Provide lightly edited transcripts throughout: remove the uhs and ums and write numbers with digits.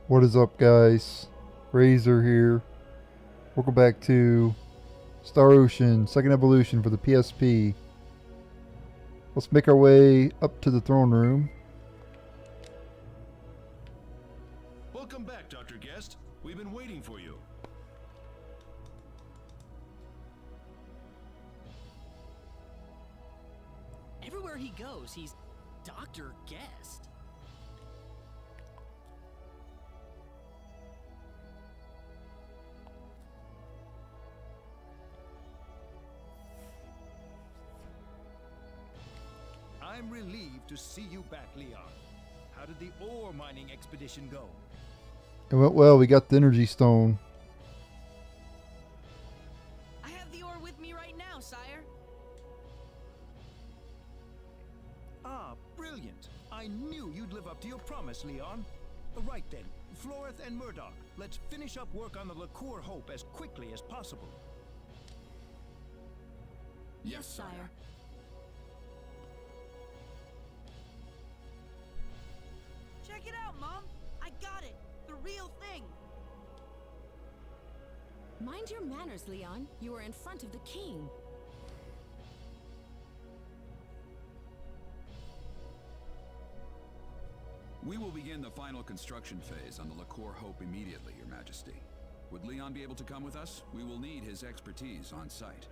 What is up, guys? Razor here. Welcome back to Star Ocean, Second Evolution for the PSP. Let's make our way up to the throne room. Welcome back, Dr. Guest. We've been waiting for you. Everywhere he goes, he's Dr. Guest. I'm relieved to see you back, Leon. How did the ore mining expedition go? It went well. We got the energy stone. I have the ore with me right now, sire. Ah, brilliant. I knew you'd live up to your promise, Leon. Right then, Floreth and Murdoch, let's finish up work on the Liqueur Hope as quickly as possible. Yes, sire. Check it out, Mom. I got it. The real thing. Mind your manners, Leon. You are in front of the king. We will begin the final construction phase on the Liqueur Hope immediately, Your Majesty. Would Leon be able to come with us? We will need his expertise on site.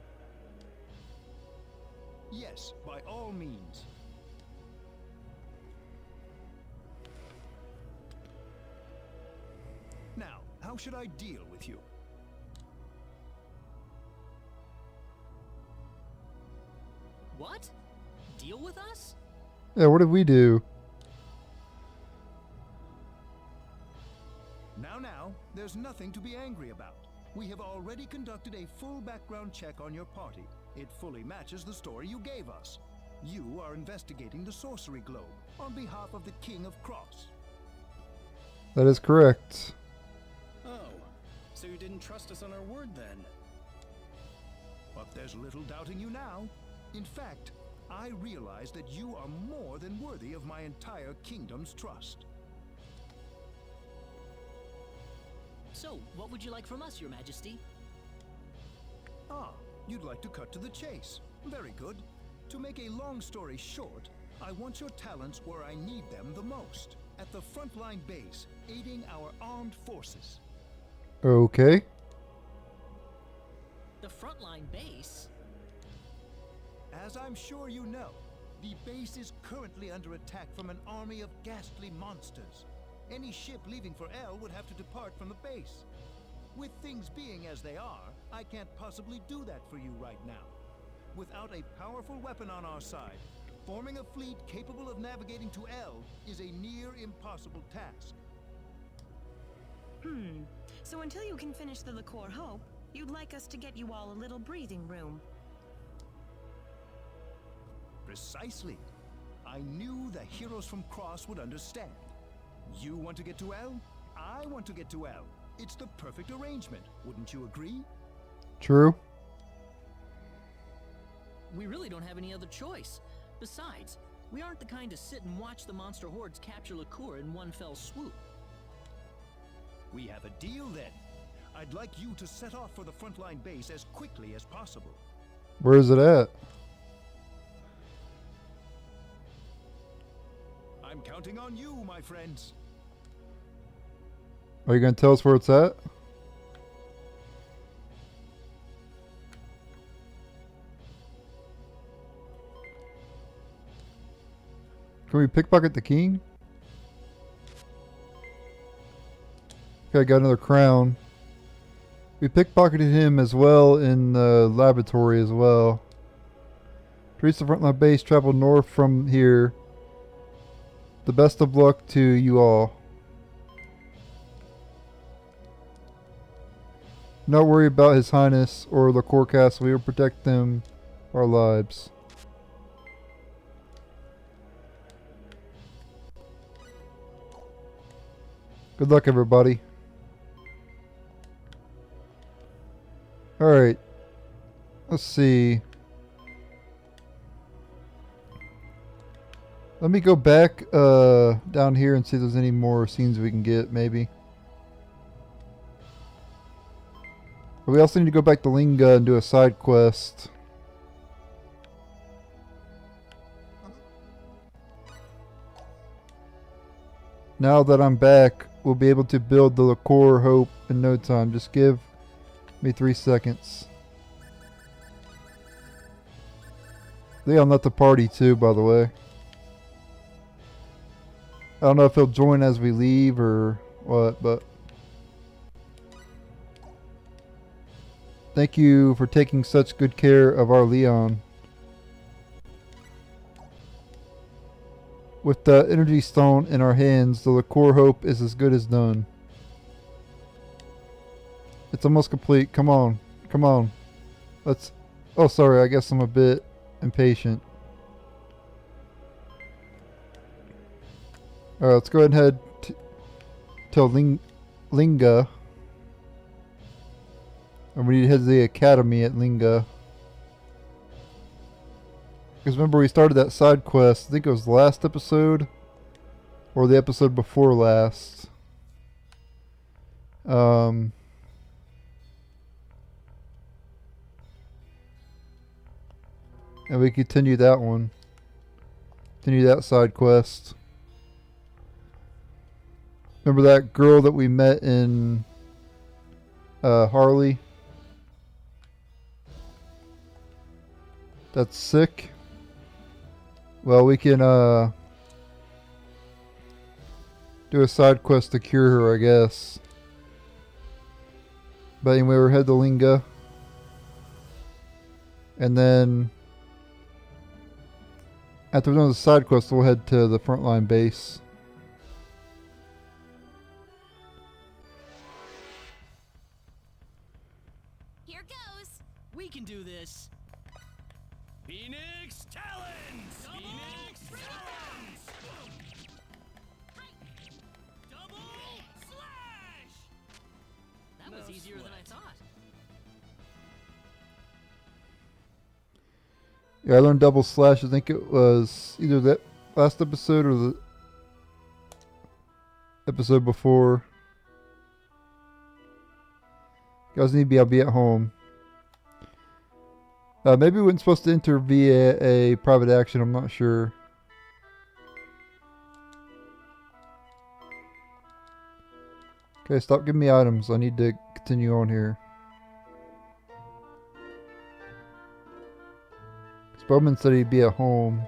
Yes, by all means. Now, how should I deal with you? What? Deal with us? Yeah, what did we do? Now, there's nothing to be angry about. We have already conducted a full background check on your party. It fully matches the story you gave us. You are investigating the sorcery globe on behalf of the King of Cross. That is correct. Oh, so you didn't trust us on our word then? But there's little doubting you now. In fact, I realize that you are more than worthy of my entire kingdom's trust. So, what would you like from us, Your Majesty? Ah, you'd like to cut to the chase. Very good. To make a long story short, I want your talents where I need them the most. At the frontline base, aiding our armed forces. Okay. The frontline base? As I'm sure you know, the base is currently under attack from an army of ghastly monsters. Any ship leaving for L would have to depart from the base. With things being as they are, I can't possibly do that for you right now. Without a powerful weapon on our side, forming a fleet capable of navigating to L is a near impossible task. So until you can finish the Liqueur Hope, you'd like us to get you all a little breathing room. Precisely. I knew the heroes from Cross would understand. You want to get to L? I want to get to L. It's the perfect arrangement, wouldn't you agree? True. We really don't have any other choice. Besides, we aren't the kind to sit and watch the monster hordes capture Liqueur in one fell swoop. We have a deal then. I'd like you to set off for the frontline base as quickly as possible. Where is it at? I'm counting on you, my friends. Are you going to tell us where it's at? Can we pickpocket the king? Okay, I got another crown. We pickpocketed him as well in the laboratory as well. To reach the frontline base, travel north from here. The best of luck to you all. Not worry about His Highness or Liqueur Castle. We will protect them, our lives. Good luck, everybody. Alright. Let's see. Let me go back down here and see if there's any more scenes we can get, maybe. But we also need to go back to Linga and do a side quest. Now that I'm back, we'll be able to build the liqueur hope in no time. Just give me 3 seconds. Leon left the party too, by the way. I don't know if he'll join as we leave or what, but thank you for taking such good care of our Leon. With the energy stone in our hands, the liqueur hope is as good as done. It's almost complete. Come on. Come on. Let's... Oh, sorry. I guess I'm a bit impatient. Alright, let's go ahead and head to Linga. And we need to head to the academy at Linga. Because remember, we started that side quest. I think it was the last episode. Or the episode before last. And we continue that one. Continue that side quest. Remember that girl that we met in Harley? That's sick. Well, we can do a side quest to cure her, I guess. But anyway, we're headed to Linga. And then after we're done with the side quest, we'll head to the frontline base. Here goes. We can do this. Phoenix Talons! Phoenix Talons! Double slash! That was easier than I thought. Yeah, I learned double slash. I think it was either that last episode or the episode before. You guys need to be at home. Maybe we weren't supposed to enter via a private action. I'm not sure. Okay, stop giving me items. I need to continue on here. Bowman said he'd be at home.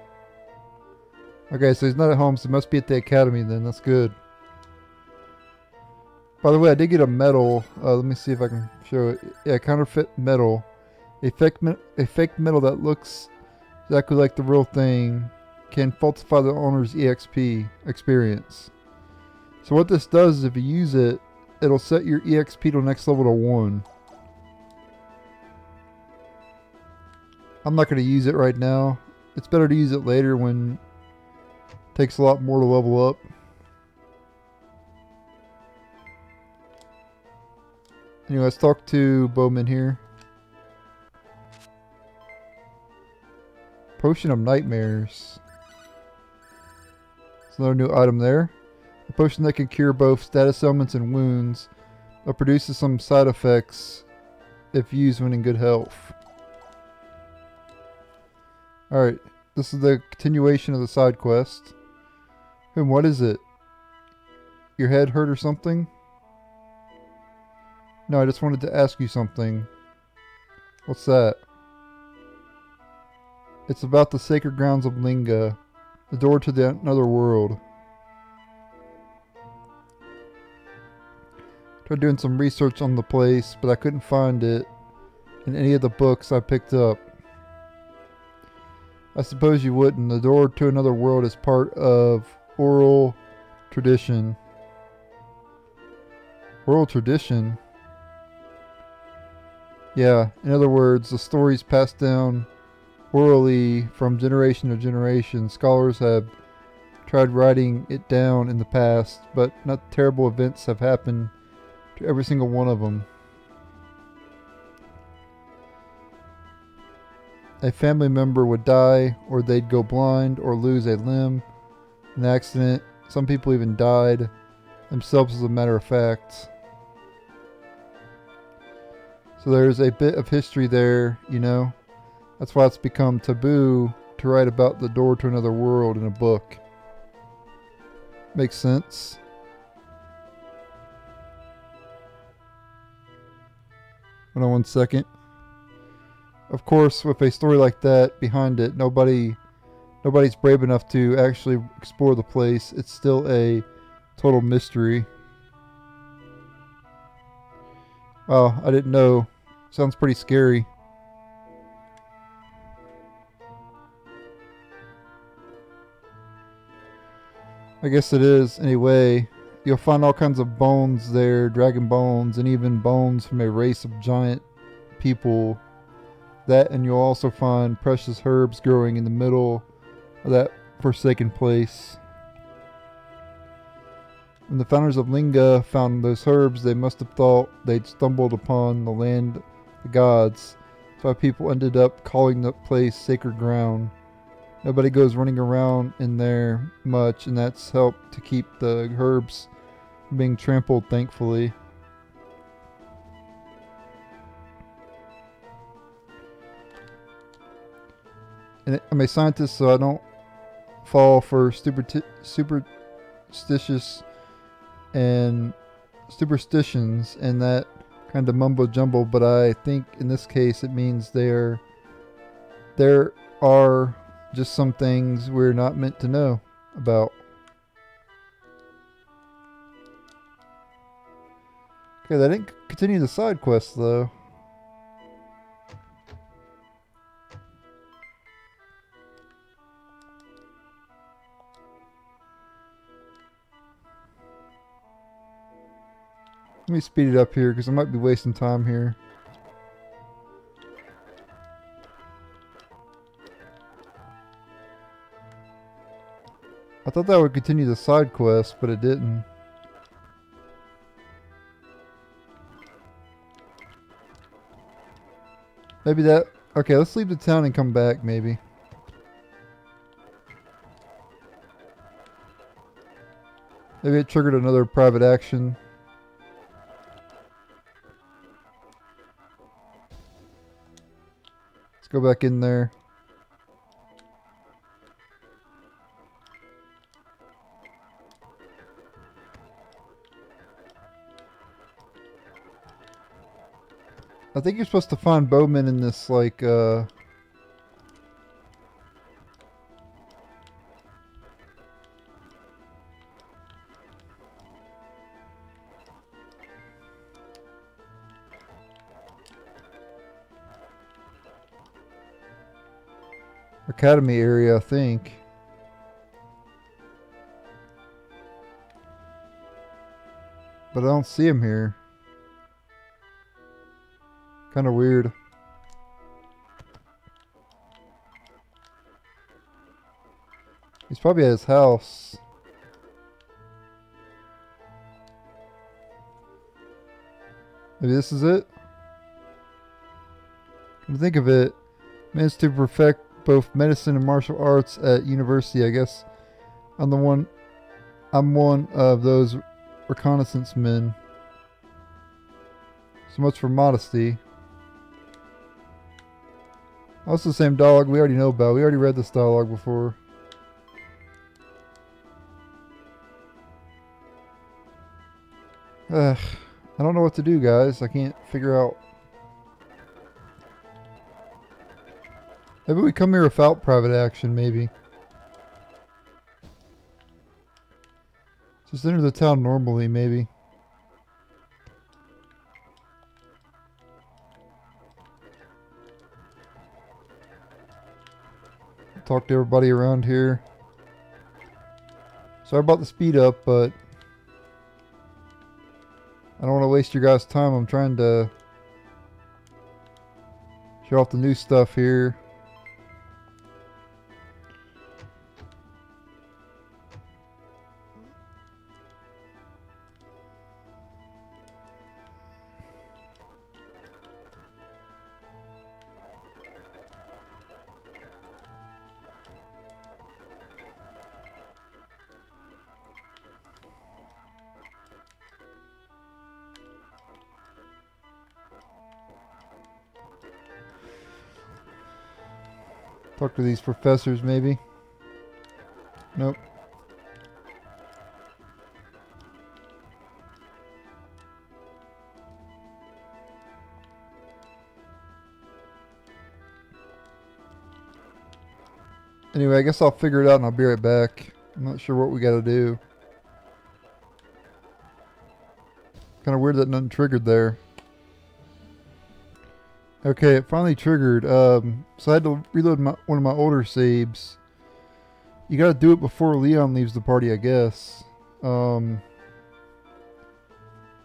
Okay, so he's not at home, so he must be at the academy then. That's good. By the way, I did get a medal. Let me see if I can show it. Yeah, counterfeit medal. A fake medal that looks exactly like the real thing can falsify the owner's EXP experience. So what this does is if you use it, it'll set your EXP to next level to 1. I'm not going to use it right now. It's better to use it later when it takes a lot more to level up. Anyway, let's talk to Bowman here. Potion of Nightmares. There's another new item there. A potion that can cure both status ailments and wounds, but produces some side effects if used when in good health. Alright, this is the continuation of the side quest. And what is it? Your head hurt or something? No, I just wanted to ask you something. What's that? It's about the sacred grounds of Linga, the door to the another world. Tried doing some research on the place, but I couldn't find it in any of the books I picked up. I suppose you wouldn't. The door to another world is part of oral tradition. Oral tradition? Yeah, in other words, the stories passed down orally from generation to generation. Scholars have tried writing it down in the past, but not terrible events have happened to every single one of them. A family member would die, or they'd go blind, or lose a limb in an accident. Some people even died themselves, as a matter of fact. So there's a bit of history there, you know. That's why it's become taboo to write about the door to another world in a book. Makes sense. Hold on one second. Of course, with a story like that behind it, nobody's brave enough to actually explore the place. It's still a total mystery. Wow, I didn't know. Sounds pretty scary. I guess it is, anyway. You'll find all kinds of bones there, dragon bones, and even bones from a race of giant people. That, and you'll also find precious herbs growing in the middle of that forsaken place. When the founders of Linga found those herbs, they must have thought they'd stumbled upon the land of the gods. That's why people ended up calling the place sacred ground. Nobody goes running around in there much, and that's helped to keep the herbs from being trampled, thankfully. And I'm a scientist, so I don't fall for superstitious and superstitions and that kind of mumbo jumbo, but I think in this case it means there are just some things we're not meant to know about. Okay, they didn't continue the side quest though. Let me speed it up here because I might be wasting time here. I thought that would continue the side quest, but it didn't. Maybe that... Okay, let's leave the town and come back, maybe. Maybe it triggered another private action. Let's go back in there. I think you're supposed to find Bowman in this, like, academy area, I think. But I don't see him here. Kind of weird. He's probably at his house. Maybe this is it? Come to think of it, managed to perfect both medicine and martial arts at university, I guess. I'm one of those reconnaissance men. So much for modesty. Also the same dialogue we already know about. We already read this dialogue before. I don't know what to do, guys. I can't figure out. Maybe we come here without private action, maybe. Just enter the town normally, maybe. Talk to everybody around here. Sorry about the speed up, but I don't want to waste your guys' time. I'm trying to show off the new stuff here. Talk to these professors, maybe. Nope. Anyway, I guess I'll figure it out and I'll be right back. I'm not sure what we gotta do. Kind of weird that nothing triggered there. Okay, it finally triggered. So I had to reload one of my older saves. You gotta do it before Leon leaves the party, I guess.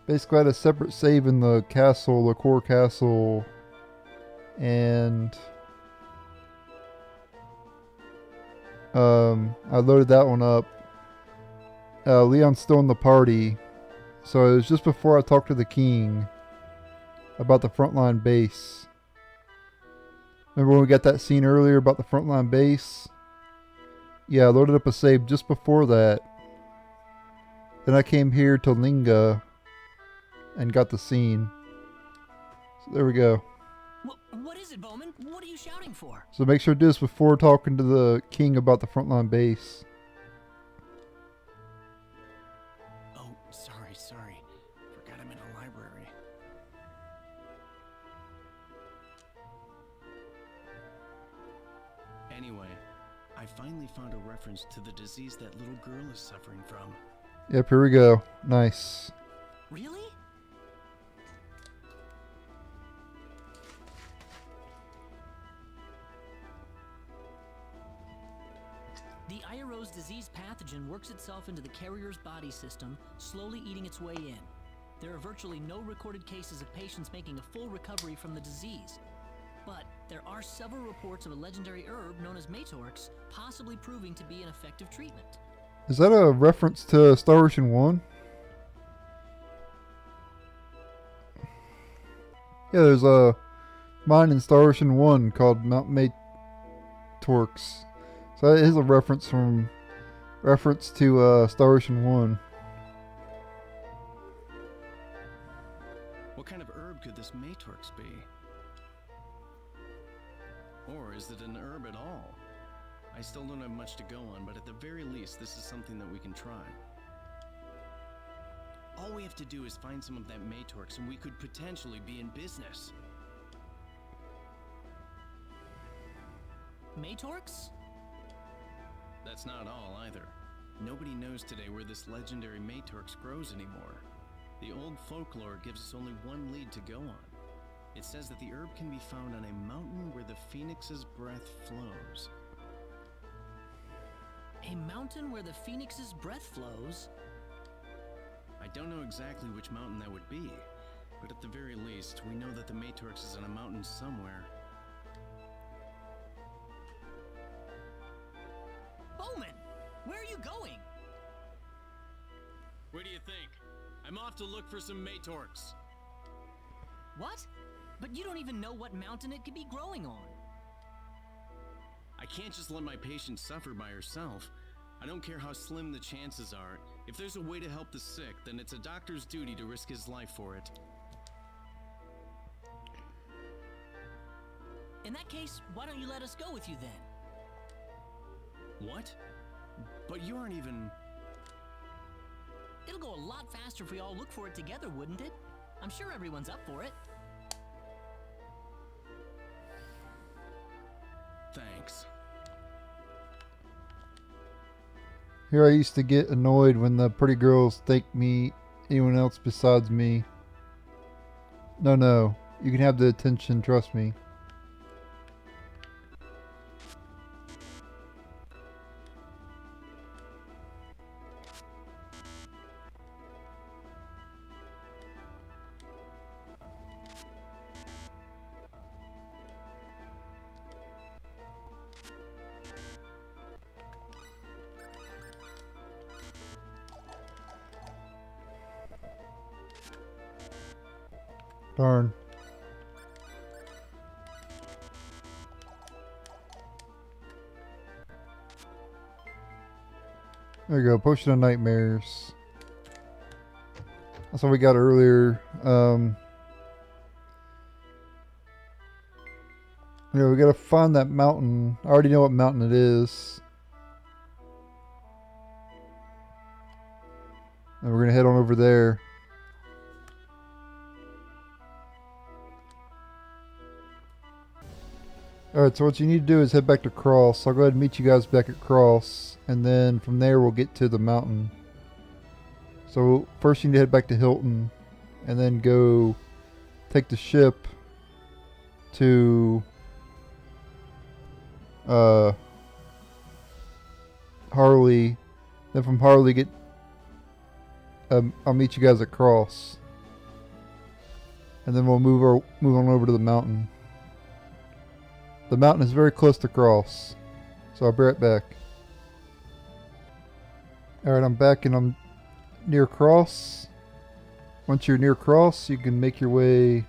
Basically I had a separate save in the castle, the core castle. And I loaded that one up. Leon's still in the party. So it was just before I talked to the king about the frontline base. Remember when we got that scene earlier about the frontline base? Yeah, I loaded up a save just before that. Then I came here to Linga and got the scene. So there we go. What is it, Bowman? What are you shouting for? So make sure to do this before talking to the king about the frontline base. Oh, sorry. Forgot I'm in a library. Anyway, I finally found a reference to the disease that little girl is suffering from. Yep, here we go. Nice. Really? The Iro's disease pathogen works itself into the carrier's body system, slowly eating its way in. There are virtually no recorded cases of patients making a full recovery from the disease. But there are several reports of a legendary herb known as Metorx possibly proving to be an effective treatment. Is that a reference to Star Ocean 1? Yeah, there's a mine in Star Ocean 1 called Mount Metorx. So that is a reference to Star Ocean 1. What kind of herb could this Metorx be? Or is it an herb at all? I still don't have much to go on, but at the very least, this is something that we can try. All we have to do is find some of that Metorx and we could potentially be in business. Metorx? That's not all either. Nobody knows today where this legendary Metorx grows anymore. The old folklore gives us only one lead to go on. It says that the herb can be found on a mountain where the phoenix's breath flows. A mountain where the phoenix's breath flows? I don't know exactly which mountain that would be, but at the very least, we know that the Metorx is on a mountain somewhere. Bowman! Where are you going? What do you think? I'm off to look for some Metorx. What? But you don't even know what mountain it could be growing on. I can't just let my patient suffer by herself. I don't care how slim the chances are. If there's a way to help the sick, then it's a doctor's duty to risk his life for it. In that case, why don't you let us go with you then? What? But you aren't even... It'll go a lot faster if we all look for it together, wouldn't it? I'm sure everyone's up for it. Thanks. Here I used to get annoyed when the pretty girls think me anyone else besides me. No, you can have the attention, trust me. Darn. There you go, Potion of Nightmares. That's what we got earlier. You know, we gotta find that mountain. I already know what mountain it is. And we're gonna head on over there. Alright, so what you need to do is head back to Cross. I'll go ahead and meet you guys back at Cross. And then from there we'll get to the mountain. So first you need to head back to Hilton. And then go take the ship to Harley. Then from Harley get I'll meet you guys at Cross. And then we'll move on over to the mountain. The mountain is very close to Cross. So I'll be right back. Alright, I'm back and I'm near Cross. Once you're near Cross, you can make your way.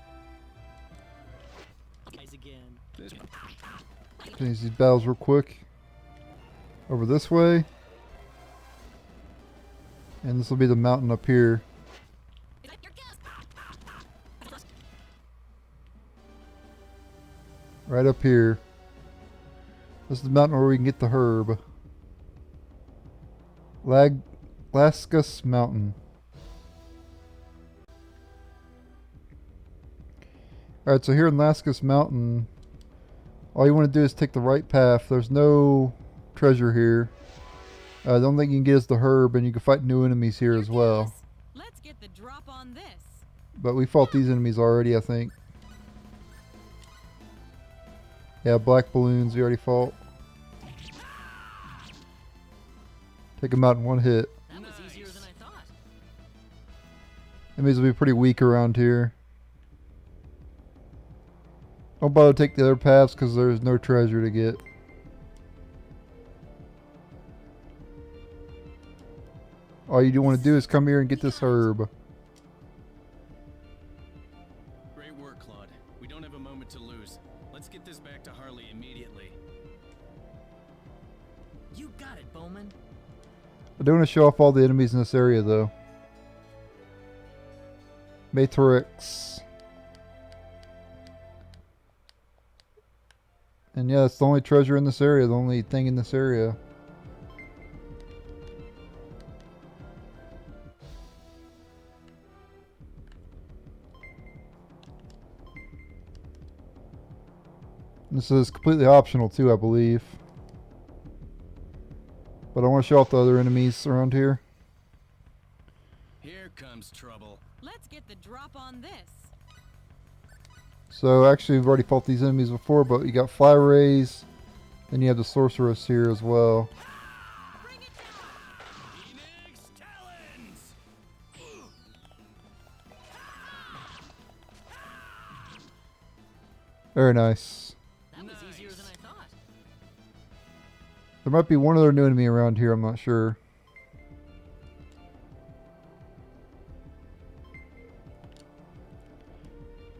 Finish these battles real quick. Over this way. And this will be the mountain up here. Right up here. This is the mountain where we can get the herb. Laskus Mountain. Alright, so here in Laskus Mountain, all you want to do is take the right path. There's no treasure here. The only thing you can get is the herb, and you can fight new enemies here as well. Let's get the drop on this. But we fought these enemies already, I think. Yeah, black balloons we already fought. Take them out in one hit. That was easier than I thought. Enemies will be pretty weak around here. Don't bother to take the other paths because there's no treasure to get. All you do want to do is come here and get this herb. Great work, Claude. We don't have a moment to lose. Let's get this back to Harley immediately. You got it, Bowman. I do want to show off all the enemies in this area though. Metorx. And yeah, it's the only treasure in this area, the only thing in this area. This is completely optional too, I believe. But I want to show off the other enemies around here. Here comes trouble. Let's get the drop on this. So actually we've already fought these enemies before, but you got Fly Rays, then you have the Sorceress here as well. Bring it down. Phoenix Talons! Very nice. That was easier than I thought. There might be one other new enemy around here, I'm not sure.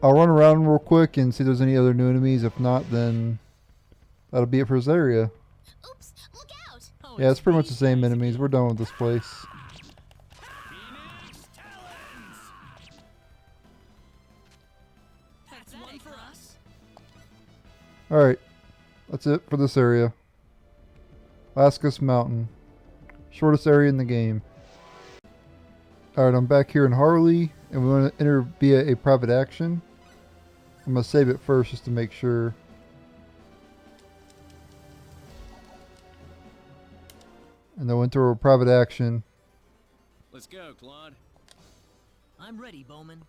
I'll run around real quick and see if there's any other new enemies. If not, then that'll be it for this area. Oops, look out. Oh, Yeah, it's pretty much the same enemies. We're done with this place. Phoenix Talons! That's one for us. Alright, that's it for this area. Laskus Mountain. Shortest area in the game. Alright, I'm back here in Harley, and we want to enter via a private action. I'm going to save it first just to make sure. And then we'll enter a private action. Let's go, Claude. I'm ready, Bowman.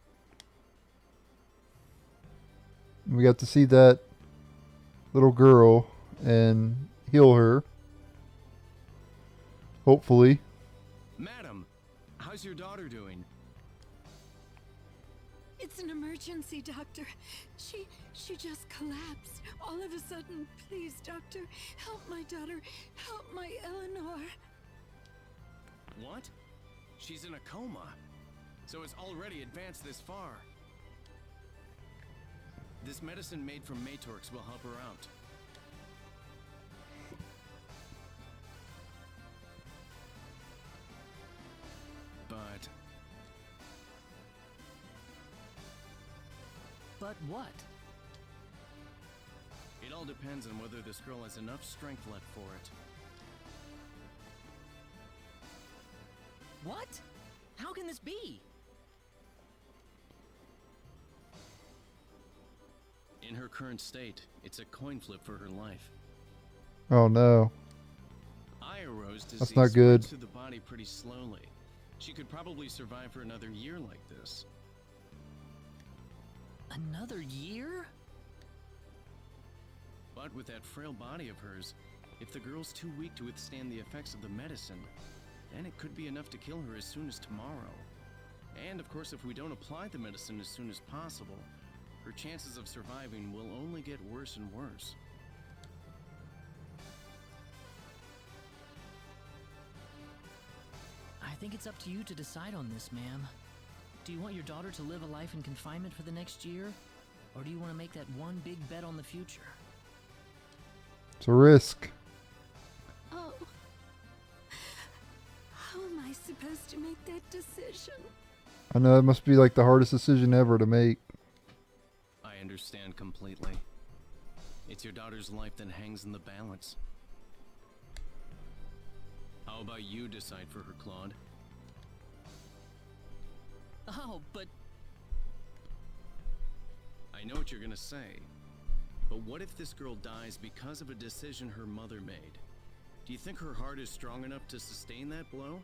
We got to see that little girl and heal her. Hopefully. Madam, how's your daughter doing? It's an emergency, Doctor. She just collapsed. All of a sudden, please, Doctor, help my daughter. Help my Eleanor. What? She's in a coma. So it's already advanced this far. This medicine made from Metorx will help her out. But what? It all depends on whether this girl has enough strength left for it. What? How can this be? In her current state, it's a coin flip for her life. Oh no. Iroh's disease That's not good. spreads through the body pretty slowly. She could probably survive for another year like this. Another year? But with that frail body of hers, if the girl's too weak to withstand the effects of the medicine, then it could be enough to kill her as soon as tomorrow. And of course, if we don't apply the medicine as soon as possible, her chances of surviving will only get worse and worse. I think it's up to you to decide on this, ma'am. Do you want your daughter to live a life in confinement for the next year? Or do you want to make that one big bet on the future? It's a risk. Oh. How am I supposed to make that decision? I know it must be like the hardest decision ever to make. I understand completely. It's your daughter's life that hangs in the balance. How about you decide for her, Claude? Oh, but... I know what you're gonna say, but what if this girl dies because of a decision her mother made? Do you think her heart is strong enough to sustain that blow?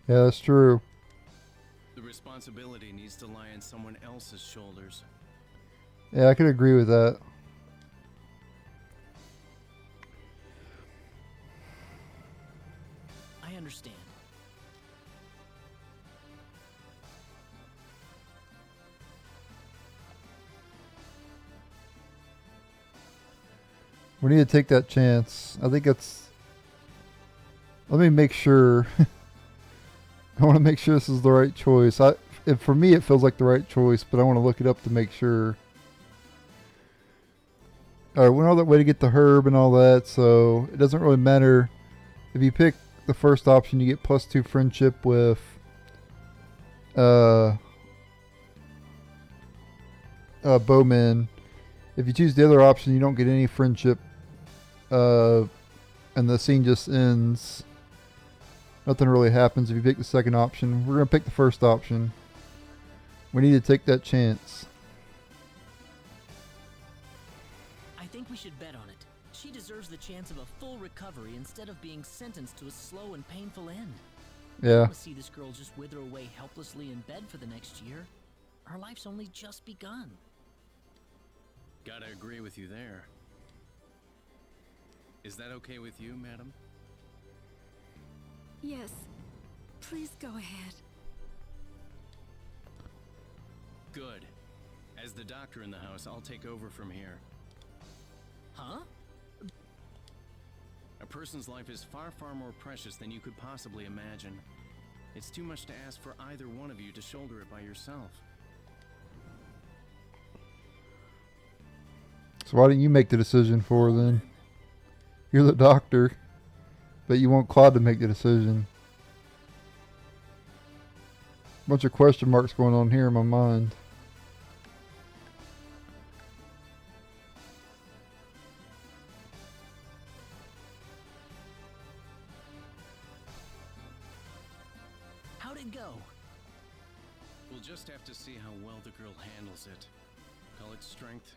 Yeah, that's true. The responsibility needs to lie on someone else's shoulders. Yeah, I could agree with that. I understand. We need to take that chance. I think it's... Let me make sure. I want to make sure this is the right choice. For me, it feels like the right choice, but I want to look it up to make sure. Alright, we went all that way to get the herb and all that, so it doesn't really matter. If you pick the first option, you get +2 friendship with... Bowman. If you choose the other option, you don't get any friendship. And the scene just ends. Nothing really happens if you pick the second option. We're going to pick the first option. We need to take that chance. I think we should bet on it. She deserves the chance of a full recovery instead of being sentenced to a slow and painful end. I don't Yeah. want to see this girl just wither away helplessly in bed for the next year. Her life's only just begun. Gotta agree with you there. Is that okay with you, madam? Yes. Please go ahead. Good. As the doctor in the house, I'll take over from here. Huh? A person's life is far, far more precious than you could possibly imagine. It's too much to ask for either one of you to shoulder it by yourself. So why didn't you make the decision for her then? You're the doctor, but you want Claude to make the decision. Bunch of question marks going on here in my mind. How'd it go? We'll just have to see how well the girl handles it. Call it strength,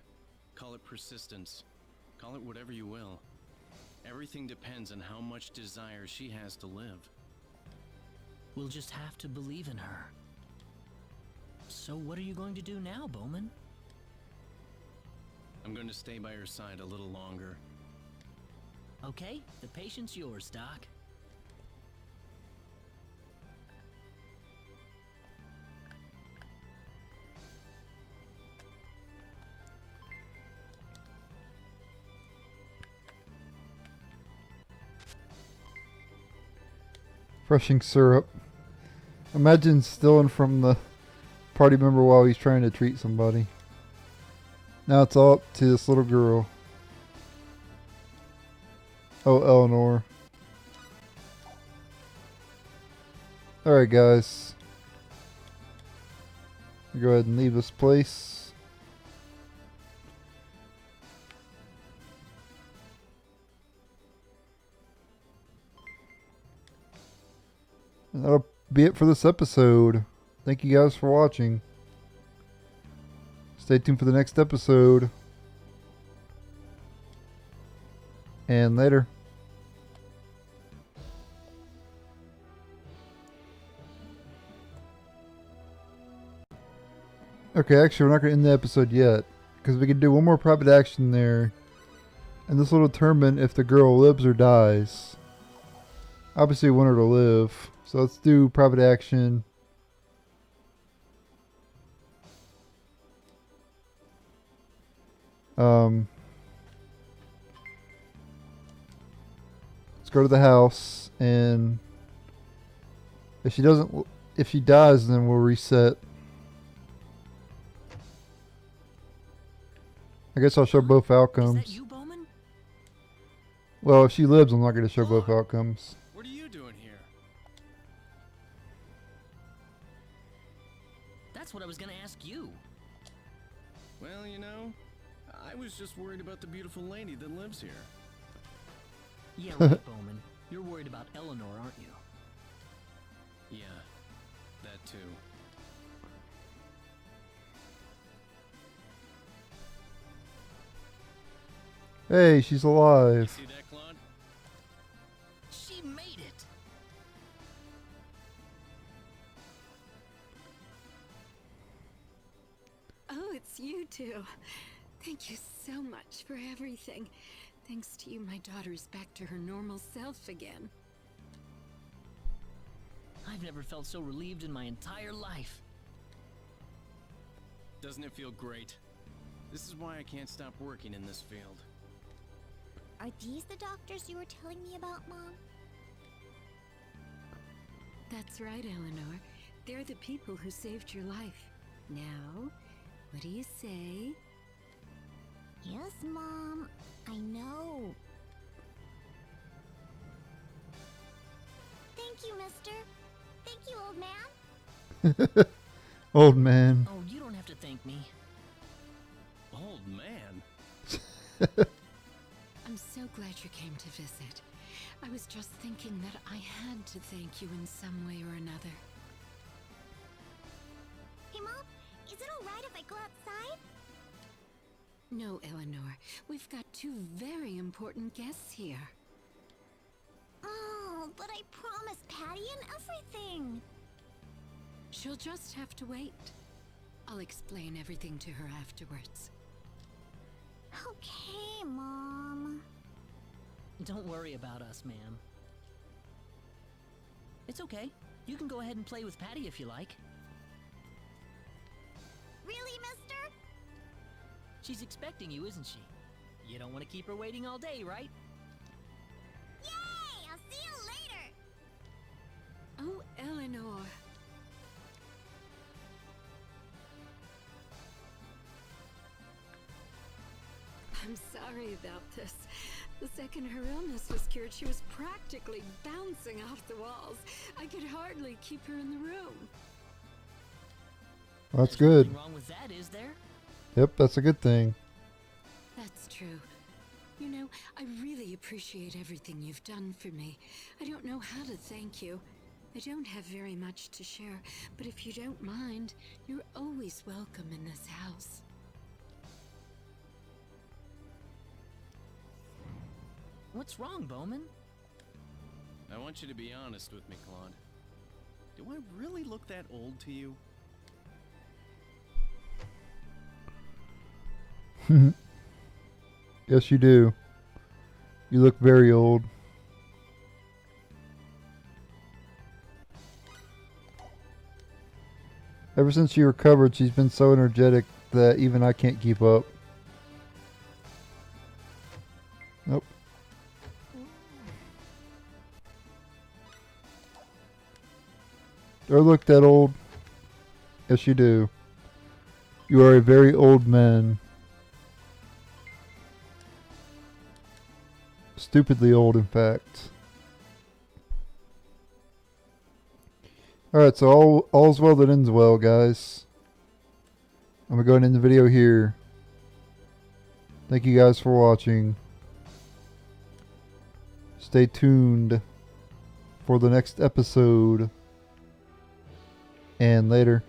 call it persistence, call it whatever you will. Everything depends on how much desire she has to live. We'll just have to believe in her. So what are you going to do now, Bowman? I'm going to stay by her side a little longer. Okay, the patient's yours, Doc. Refreshing syrup. Imagine stealing from the party member while he's trying to treat somebody. Now it's all up to this little girl. Oh, Eleanor. Alright, guys. Go ahead and leave this place. that'll be it for this episode. Thank you guys for watching. Stay tuned for the next episode. And later. Okay, actually, we're not going to end the episode yet. Because we can do one more private action there. And this will determine if the girl lives or dies. Obviously, we want her to live. So let's do private action. Let's go to the house. And if she dies, then we'll reset. I guess I'll show both outcomes. Is that you, Bowman? Well, if she lives, I'm not going to show both outcomes. What are you doing here? That's what I was gonna ask you. Well, you know, I was just worried about the beautiful lady that lives here. Yeah, right, Bowman. You're worried about Eleanor, aren't you? Yeah, that too. Hey, she's alive. See that, Claude? She made it! Oh, it's you two. Thank you so much for everything. Thanks to you, my daughter's back to her normal self again. I've never felt so relieved in my entire life. Doesn't it feel great? This is why I can't stop working in this field. Are these the doctors you were telling me about, Mom? That's right, Eleanor. They're the people who saved your life. Now, what do you say? Yes, Mom. I know. Thank you, mister. Thank you, old man. Old man. Oh, you don't have to thank me. Old man? I'm so glad you came to visit. I was just thinking that I had to thank you in some way or another. Hey, Mom, is it alright if I go outside? No, Eleanor. We've got two very important guests here. Oh, but I promised Patty and everything. She'll just have to wait. I'll explain everything to her afterwards. Okay, Mom. Don't worry about us, ma'am. It's okay. You can go ahead and play with Patty if you like. Really, mister? She's expecting you, isn't she? You don't want to keep her waiting all day, right? Yay! I'll see you later! Oh, Eleanor. I'm sorry about this. The second her illness was cured, she was practically bouncing off the walls. I could hardly keep her in the room. Well, that's There's good. nothing wrong with that, is there? Yep, that's a good thing. That's true. You know, I really appreciate everything you've done for me. I don't know how to thank you. I don't have very much to share, but if you don't mind, you're always welcome in this house. What's wrong, Bowman? I want you to be honest with me, Claude. Do I really look that old to you? Yes, you do. You look very old. Ever since she recovered, she's been so energetic that even I can't keep up. Nope. Do I look that old? Yes, you do. You are a very old man. Stupidly old, in fact. Alright, so all's well that ends well, guys. I'm going to go and end the video here. Thank you guys for watching. Stay tuned for the next episode and later.